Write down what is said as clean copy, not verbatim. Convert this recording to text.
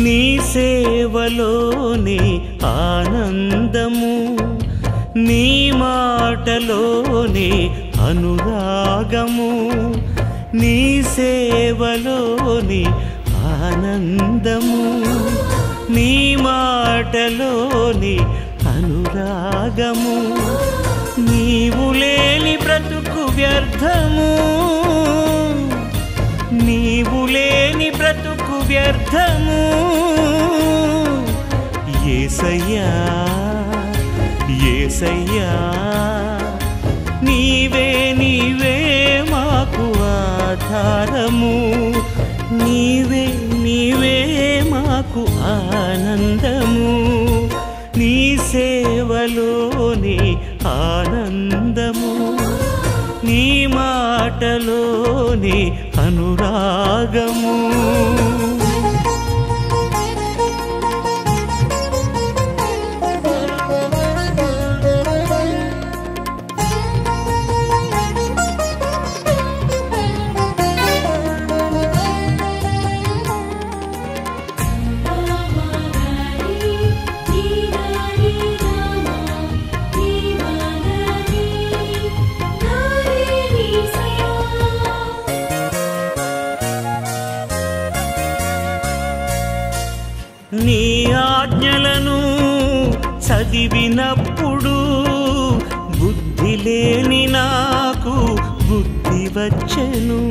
నీ సేవలోనే ఆనందము, నీ మాటలోనే అనురాగము, నీ సేవలోనే ఆనందము, నీ మాటలోనే అనురాగము. నీవు లేని బ్రతుకు వ్యర్థము, నీవు లేని బ్రతుకు వ్యర్థము. యేసయ్యా యేసయ్యా, నీవే నీవే మాకు ఆధారము, నీవే నీవే మాకు ఆనందము. నీ సేవలోనే ఆనందము, నీ మాటలోనే అనురాగము. నీ ఆజ్ఞలను చదివినప్పుడు బుద్ధి లేని నాకు బుద్ధి వచ్చెను.